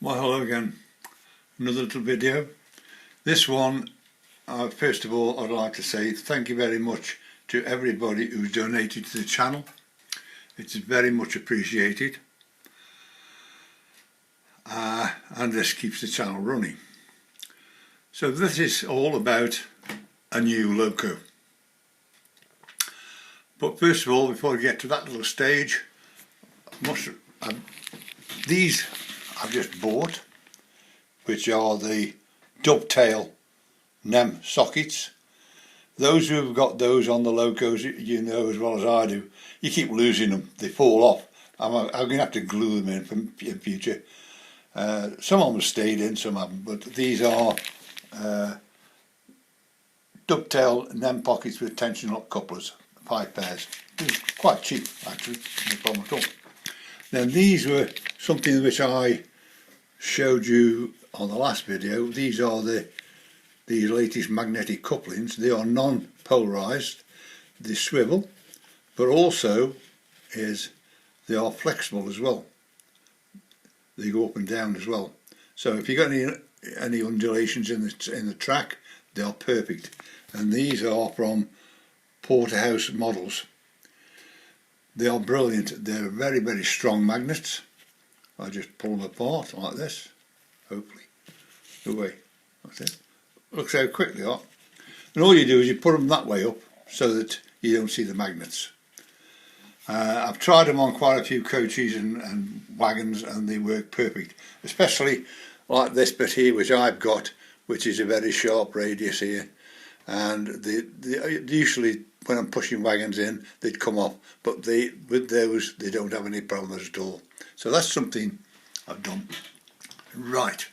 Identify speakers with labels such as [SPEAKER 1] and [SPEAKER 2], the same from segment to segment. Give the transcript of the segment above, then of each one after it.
[SPEAKER 1] Well, hello again. Another little video. This one, first of all, I'd like to say thank you very much to everybody who's donated to the channel. It's very much appreciated. And this keeps the channel running. So this is all about a new loco. But first of all, before we get to that little stage, these I've just bought, which are the Dovetail NEM sockets. Those who've got those on the locos, you know as well as I do, you keep losing them, they fall off. I'm going to have to glue them in future. Some of them have stayed in, some haven't, but these are Dovetail NEM pockets with tension lock couplers, 5 pairs. Quite cheap actually, no problem at all. Then these were something which I showed you on the last video. These are the latest magnetic couplings. They are non-polarized, they swivel, but also they are flexible as well. They go up and down as well. So if you got any undulations in the track, they are perfect. And these are from Porterhouse models. They are brilliant. They're very, very strong magnets. I just pull them apart like this, hopefully. Away. That's it. Looks how quick they are. And all you do is you put them that way up so that you don't see the magnets. I've tried them on quite a few coaches and wagons, and they work perfect. Especially like this bit here, which I've got, which is a very sharp radius here. And they usually, when I'm pushing wagons in, they'd come off. But with those, they don't have any problems at all. So that's something I've done. Right.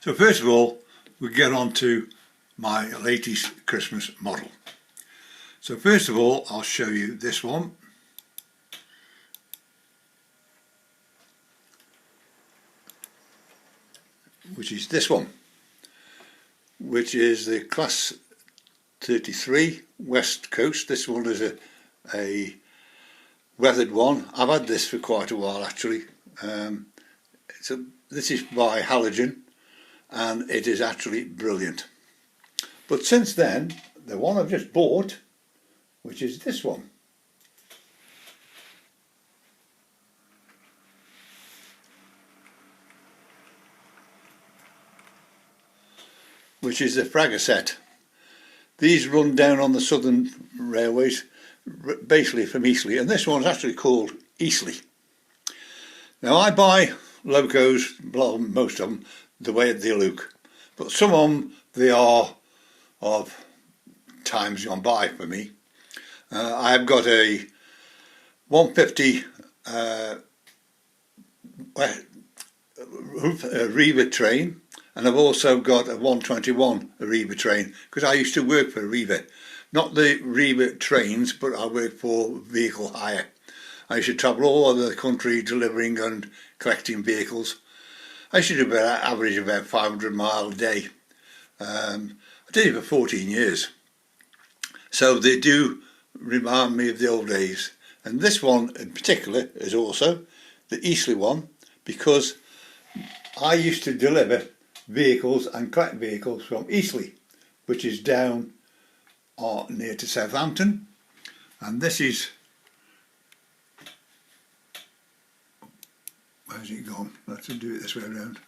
[SPEAKER 1] So first of all, we get on to my latest Christmas model. So first of all, I'll show you this one. Which is this one. Which is the Class 33 West Coast. This one is a weathered one. I've had this for quite a while actually. This is by Halogen, and it is actually brilliant. But since then, the one I've just bought, which is this one. Which is the Fragger set. These run down on the southern railways, basically from Eastleigh, and this one's actually called Eastleigh. Now I buy locos, well, most of them, the way they look, but some of them, they are of times gone by for me. I've got a 150 Arriva train, and I've also got a 121 Arriva train, because I used to work for Arriva. Not the Arriva trains, but I worked for vehicle hire. I used to travel all over the country delivering and collecting vehicles. I used to do about an average of about 500 miles a day. I did it for 14 years. So they do remind me of the old days. And this one in particular is also the Eastleigh one, because I used to deliver vehicles and collect vehicles from Eastleigh, which is down near to Southampton. And this is, where's it gone? Let's do it this way around.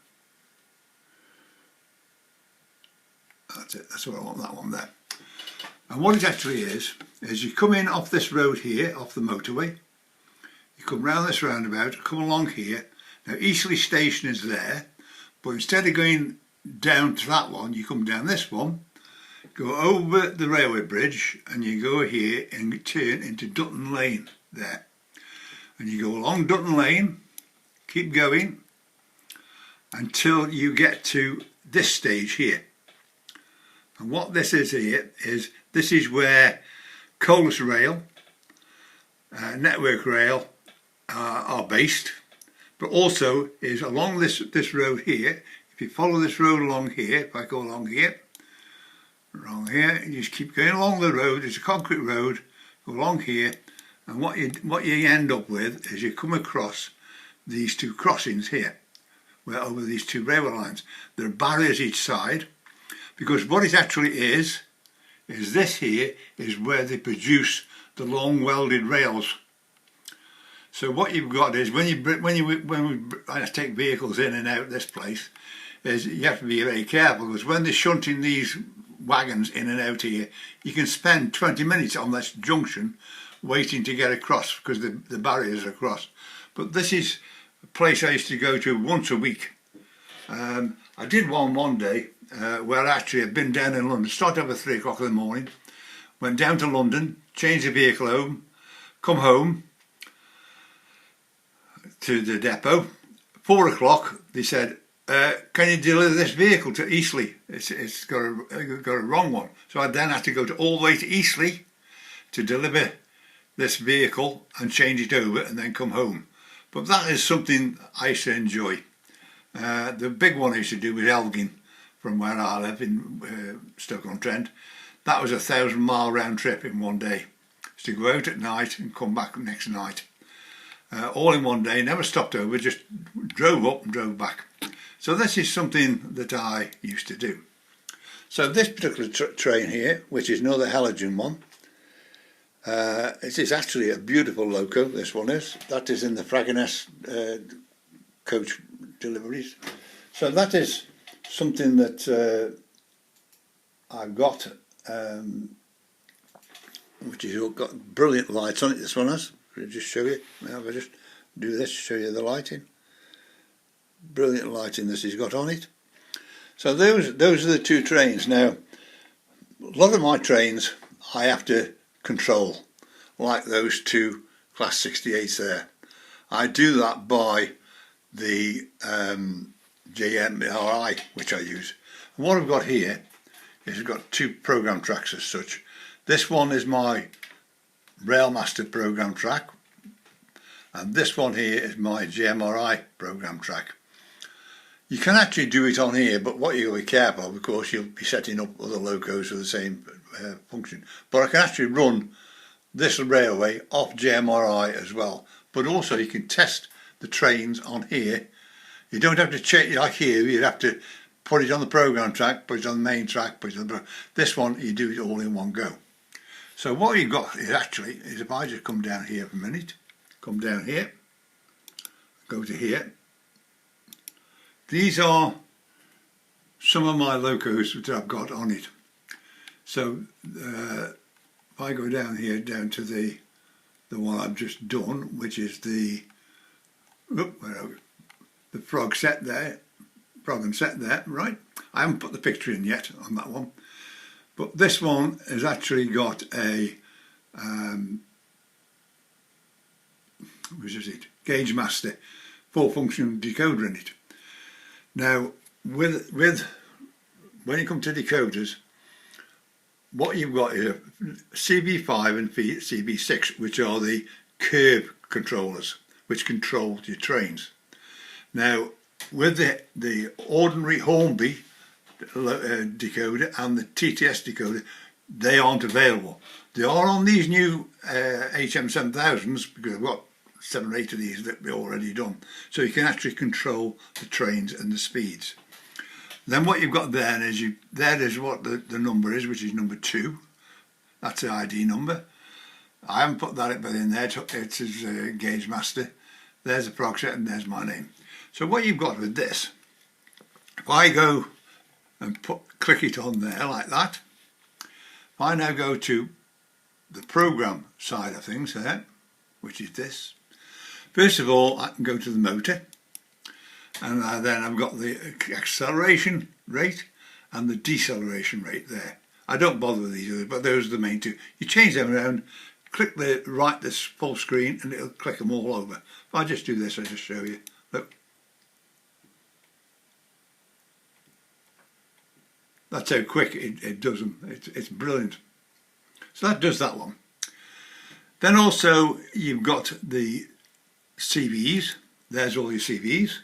[SPEAKER 1] That's it, that's what I want, that one there. And what it actually is you come in off this road here, off the motorway, you come round this roundabout, come along here. Now Eastleigh station is there, but instead of going down to that one, you come down this one, go over the railway bridge, and you go here and turn into Dutton Lane there. And you go along Dutton Lane, keep going until you get to this stage here. And what this is here is, this is where Colas Rail, Network Rail are based, but also is along this road here. If you follow this road along here, if I go along here, you just keep going along the road. It's a concrete road, go along here, and what you end up with is you come across these two crossings here, over these two railway lines. There are barriers each side, because what it actually is this here is where they produce the long welded rails. So what you've got is when we take vehicles in and out this place, is you have to be very careful, because when they're shunting these wagons in and out here, you can spend 20 minutes on this junction waiting to get across because the barriers are across. But this is a place I used to go to once a week. I did one day where actually I'd been down in London, started up at 3 o'clock in the morning, went down to London, changed the vehicle home, come home to the depot. 4 o'clock they said, can you deliver this vehicle to Eastleigh? It's got a wrong one. So I then had to go all the way to Eastleigh to deliver this vehicle and change it over and then come home. But that is something I used to enjoy. The big one I used to do was Elgin, from where I live in Stoke-on-Trent. That was a 1,000-mile round trip in one day. To go out at night and come back next night. All in one day, never stopped over, just drove up and drove back. So this is something that I used to do. So this particular train here, which is another halogen one, it is actually a beautiful loco, this one is. That is in the Fragoness coach deliveries. So that is something that I've got, which has got brilliant lights on it, this one has. I'll just show you. Now if I just do this to show you the lighting. Brilliant lighting this has got on it. So those are the two trains. Now, a lot of my trains I have to control, like those two Class 68s there. I do that by the JMRI, which I use. And what I've got here is I've got two program tracks as such. This one is my Railmaster program track, and this one here is my JMRI program track. You can actually do it on here, but what you've got to be careful of course, you'll be setting up other locos for the same function. But I can actually run this railway off JMRI as well. But also you can test the trains on here. You don't have to check like here, you'd have to put it on the program track, put it on the main track, put it on this one, you do it all in one go. So what you've got is actually, is if I just come down here for a minute, come down here, go to here. These are some of my locos that I've got on it. So if I go down here, down to the one I've just done, which is the frog set there, frog and set there, right? I haven't put the picture in yet on that one. But this one has actually got a Gauge Master 4-function decoder in it. Now, when you come to decoders, what you've got is CB5 and CB6, which are the curve controllers, which control your trains. Now, with the ordinary Hornby decoder and the TTS decoder, they aren't available. They are on these new HM7000s, because I've got 7 or 8 of these that we've already done. So you can actually control the trains and the speeds. Then what you've got there is that is what the number is, which is number 2. That's the ID number. I haven't put that in there. It's a Gauge Master. There's a prog set and there's my name. So what you've got with this, if I go and click it on there like that, if I now go to the program side of things there, which is this, first of all I can go to the motor, and then I've got the acceleration rate and the deceleration rate there. I don't bother with these others, but those are the main two. You change them around, click this full screen, and it'll click them all over. If I just do this, I'll just show you. Look. That's how quick it does them. It's brilliant. So that does that one. Then also you've got the CVs. There's all your CVs.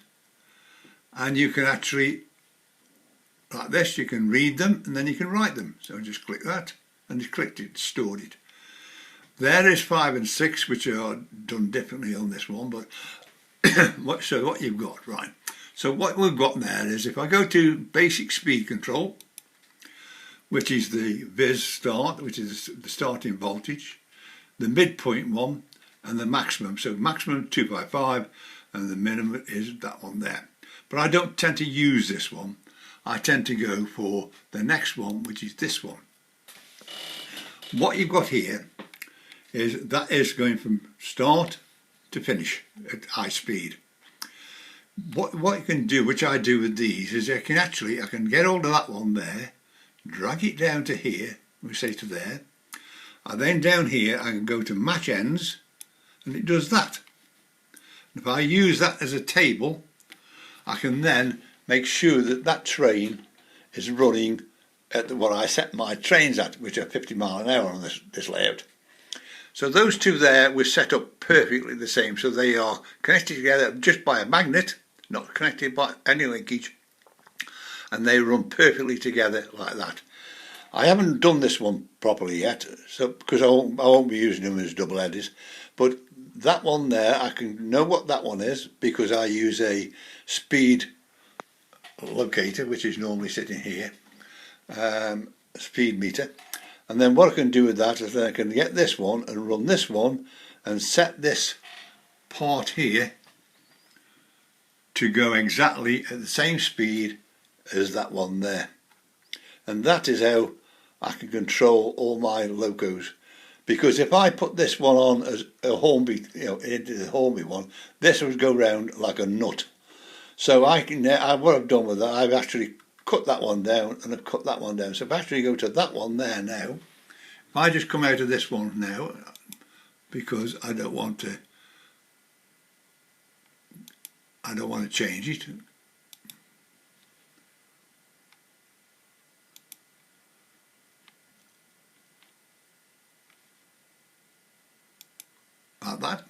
[SPEAKER 1] And you can actually, like this, you can read them and then you can write them. So just click that and you clicked it, stored it. There is 5 and 6, which are done differently on this one, but so what you've got, right. So what we've got there is, if I go to basic speed control, which is the Viz start, which is the starting voltage, the midpoint one, and the maximum. So maximum 255, and the minimum is that one there. But I don't tend to use this one. I tend to go for the next one, which is this one. What you've got here is that is going from start to finish at high speed. What you can do, which I do with these, is I can get hold of that one there, drag it down to here, we say to there, and then down here I can go to match ends, and it does that. If I use that as a table, I can then make sure that that train is running at what I set my trains at, which are 50 miles an hour on this layout. So those two there were set up perfectly the same, so they are connected together just by a magnet, not connected by any linkage, and they run perfectly together like that. I haven't done this one properly yet, so because I won't be using them as double headers, but that one there, I can know what that one is because I use a speed locator, which is normally sitting here, speed meter, and then what I can do with that is I can get this one and run this one and set this part here to go exactly at the same speed as that one there, and that is how I can control all my locos. Because if I put this one on as a Hornby, into the Hornby one, this would go round like a nut. So what I've done with that, I've actually cut that one down and I've cut that one down. So if I actually go to that one there now, if I just come out of this one now, because I don't want to change it. Like that.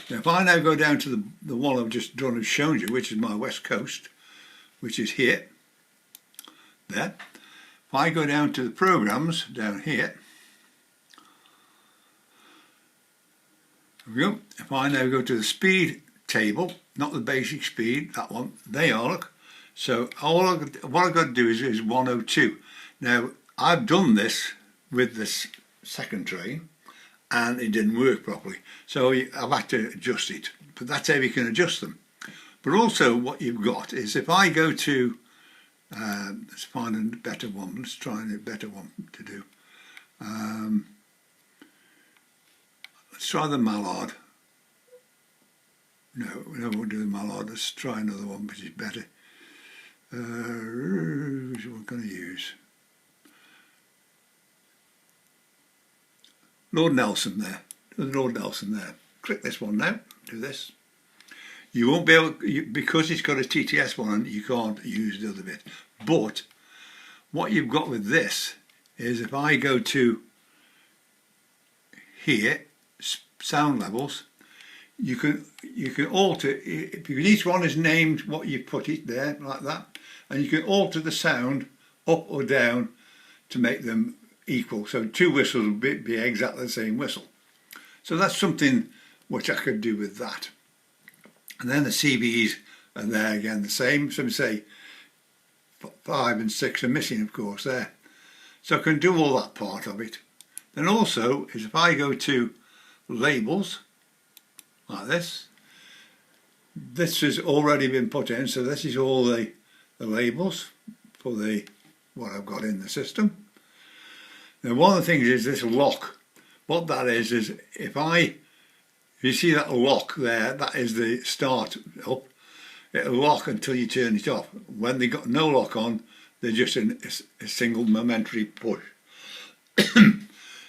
[SPEAKER 1] Now if I now go down to the one I've just drawn and shown you, which is my west coast, which is here, there. If I go down to the programs down here, there we go. If I now go to the speed table, not the basic speed, that one, they are, look. So what I've got to do is 102. Now I've done this with this second train, and it didn't work properly, so I've had to adjust it, but that's how you can adjust them. But also what you've got is, if I go to let's find a better one, let's try a better one to do, let's try the mallard. No, we won't do the mallard, let's try another one which is better. Which one can I use? Lord Nelson there. Lord Nelson there. Click this one now. Do this. You won't be able, because it's got a TTS one, you can't use the other bit. But what you've got with this is, if I go to here, sound levels, you can alter, because each one is named what you put it there, like that, and you can alter the sound up or down to make them equal. So two whistles will be exactly the same whistle. So that's something which I could do with that. And then the CBs are there again the same. So we say 5 and 6 are missing, of course, there. So I can do all that part of it. Then also is, if I go to labels like this has already been put in. So this is all the labels for what I've got in the system. Now one of the things is this lock. What that is if you see that lock there, that is the start up. It'll lock until you turn it off. When they got no lock on, they're just in a single momentary push.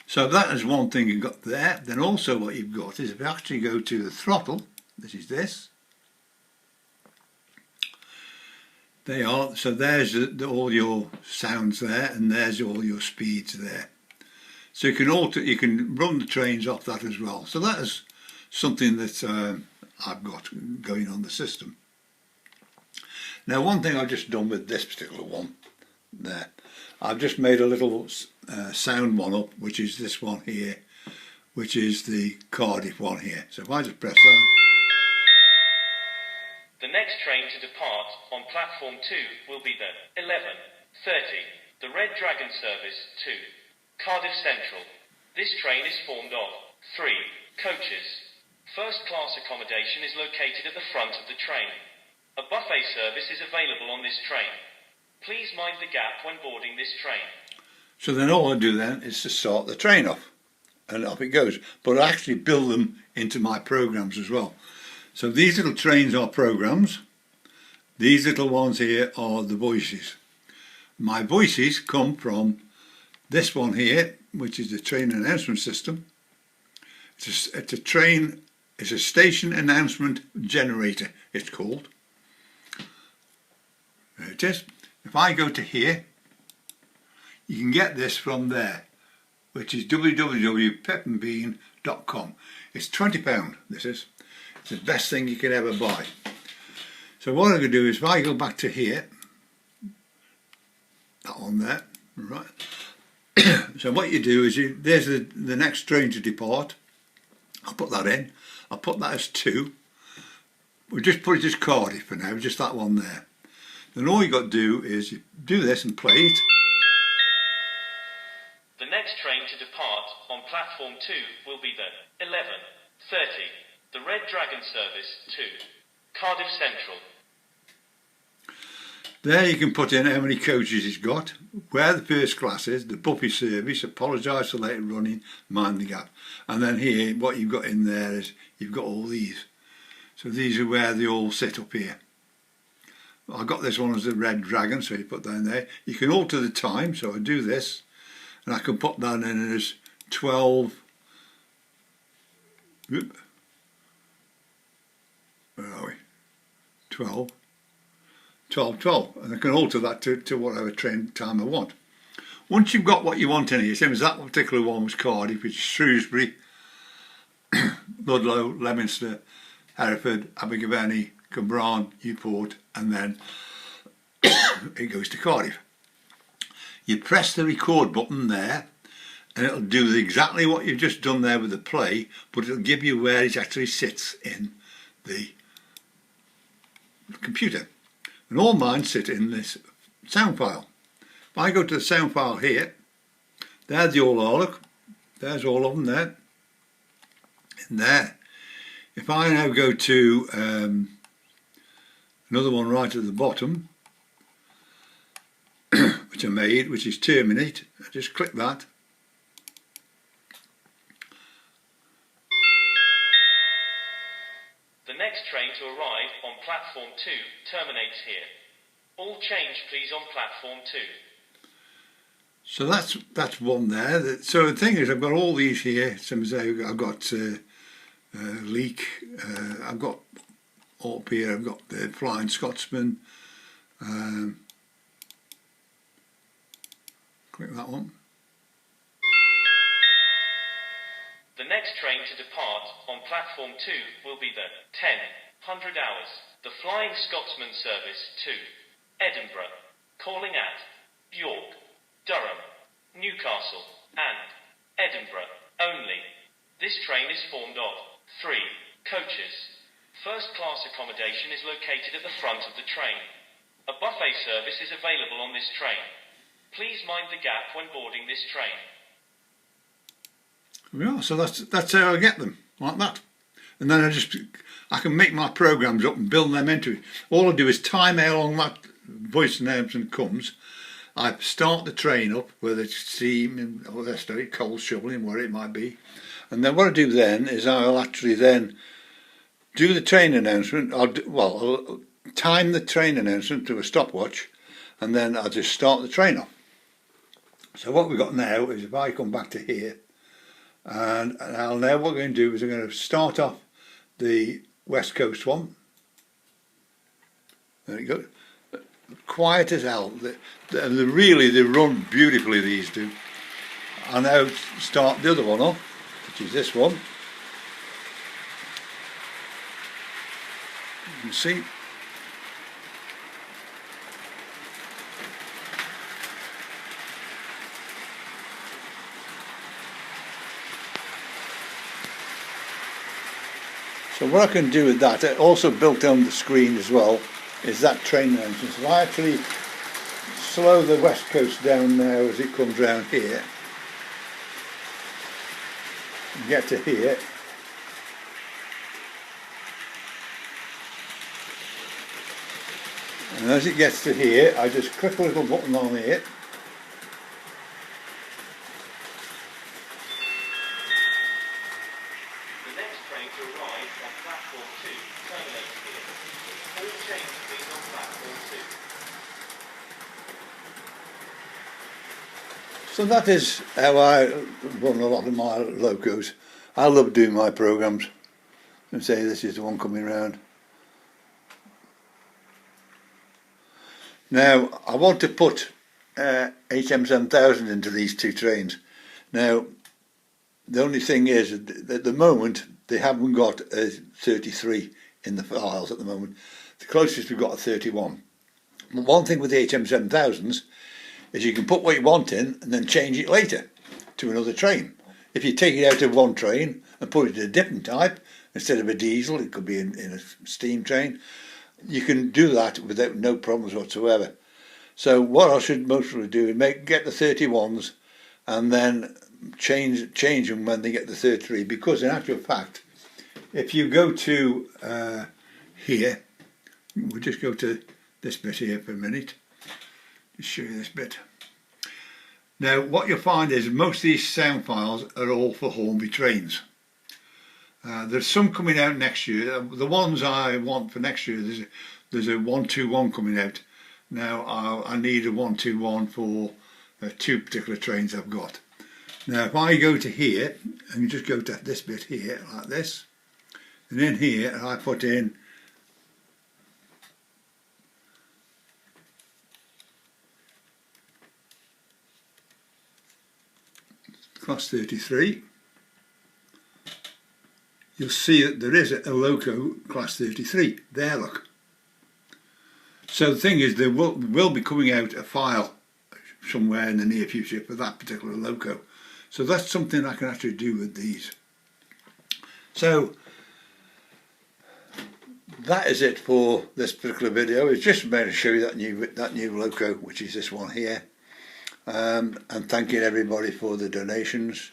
[SPEAKER 1] So that is one thing you've got there. Then also what you've got is, if you actually go to the throttle, this is this. They are, so there's all your sounds there, and there's all your speeds there. So you can run the trains off that as well. So that is something that I've got going on the system. Now one thing I've just done with this particular one there, I've just made a little sound one up, which is this one here, which is the Cardiff one here. So if I just press that.
[SPEAKER 2] The next train to depart on platform 2 will be the 11:30, the Red Dragon service to Cardiff Central. This train is formed of 3 coaches. First class accommodation is located at the front of the train. A buffet service is available on this train. Please mind the gap when boarding this train.
[SPEAKER 1] So then all I do then is to start the train off, and off it goes. But I actually build them into my programs as well. So these little trains are programs. These little ones here are the voices. My voices come from this one here, which is the train announcement system. It's a station announcement generator, it's called. There it is. If I go to here, you can get this from there, which is www.pepandbean.com. It's £20, this is. It's the best thing you can ever buy. So what I'm going to do is, if I go back to here, that one there, right. So what you do is, there's the next train to depart. I'll put that in. I'll put that as 2. We'll just put it as Cardiff for now, just that one there. Then all you got to do is you do this and play it.
[SPEAKER 2] The next train to depart on platform 2 will be the 11:30, the Red Dragon service to Cardiff Central.
[SPEAKER 1] There you can put in how many coaches it's got, where the first class is, the buffet service, apologise for late running, mind the gap. And then here, what you've got in there is, you've got all these. So these are where they all sit up here. I got this one as the Red Dragon, so you put that in there. You can alter the time, so I do this, and I can put that in as 12. Where are we? 12, and I can alter that to whatever train time I want. Once you've got what you want in here, same as that particular one was Cardiff, which is Shrewsbury, Ludlow, Leominster, Hereford, Abergavenny, Cwmbran, Newport, and then it goes to Cardiff. You press the record button there, and it'll do exactly what you've just done there with the play, but it'll give you where it actually sits in the computer. And all mine sit in this sound file. If I go to the sound file here, there's the all are, look, there's all of them there, in there. If I now go to another one right at the bottom, which I made, which is terminate, I just click that.
[SPEAKER 2] The next train to arrive on platform 2 terminates here. All change please on platform 2.
[SPEAKER 1] So that's one there. So the thing is, I've got all these here. I've got Leek, I've got up here, I've got the Flying Scotsman. Click that one.
[SPEAKER 2] The next train to depart on platform 2 will be the 10:00 hours, the Flying Scotsman service to Edinburgh, calling at York, Durham, Newcastle and Edinburgh only. This train is formed of 3 coaches. First class accommodation is located at the front of the train. A buffet service is available on this train. Please mind the gap when boarding this train.
[SPEAKER 1] Yeah, so that's how I get them, like that. And then I can make my programs up and build them into it. All I do is time how long that voice announcement comes. I start the train up, whether it's steam and all that stuff, coal shoveling, whatever it might be. And then what I do then is I'll actually then do the train announcement. I'll time the train announcement to a stopwatch, and then I'll just start the train off. So what we've got now is, if I come back to here, and now what we're going to do is I'm going to start off the West Coast one. There you go. Quiet as hell. They run beautifully, these do. I'll now start the other one off, which is this one. You can see. So what I can do with that, it also built on the screen as well, is that train entrance. If I actually slow the west coast down now as it comes round here, and get to here, and as it gets to here, I just click a little button on here.
[SPEAKER 2] The next train to arrive on platform 2 terminates here. All trains please on platform 2.
[SPEAKER 1] So that is how I run a lot of my locos. I love doing my programs and say this is the one coming round. Now I want to put HM7000 into these two trains. Now the only thing is at the moment they haven't got a 33 in the files at the moment. The closest we've got a 31. But one thing with the HM7000s is you can put what you want in and then change it later to another train. If you take it out of one train and put it in a different type, instead of a diesel, it could be in a steam train, you can do that without no problems whatsoever. So what I should mostly do is get the 31s and then change them when they get the 33, because in actual fact, if you go to here, we'll just go to this bit here for a minute. Just show you this bit. Now what you'll find is most of these sound files are all for Hornby trains. There's some coming out next year. The ones I want for next year, there's a 121 coming out. Now I need a 121 for two particular trains I've got. Now if I go to here and you just go to this bit here like this, and in here I put in class 33, you'll see that there is a loco class 33 there, look. So the thing is, there will be coming out a file somewhere in the near future for that particular loco. So that's something I can actually do with these. So that is it for this particular video. It's just about to show you that new loco, which is this one here. And thanking everybody for the donations.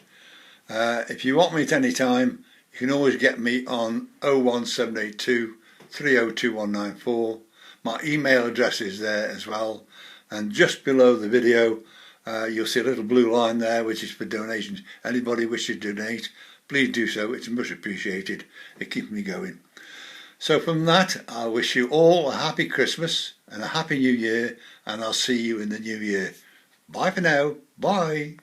[SPEAKER 1] If you want me at any time, you can always get me on 01782 302194. My email address is there as well, and just below the video you'll see a little blue line there which is for donations. Anybody wishes to donate, please do so. It's much appreciated. It keeps me going. So from that, I wish you all a happy Christmas and a happy New Year, and I'll see you in the new year. Bye for now. Bye.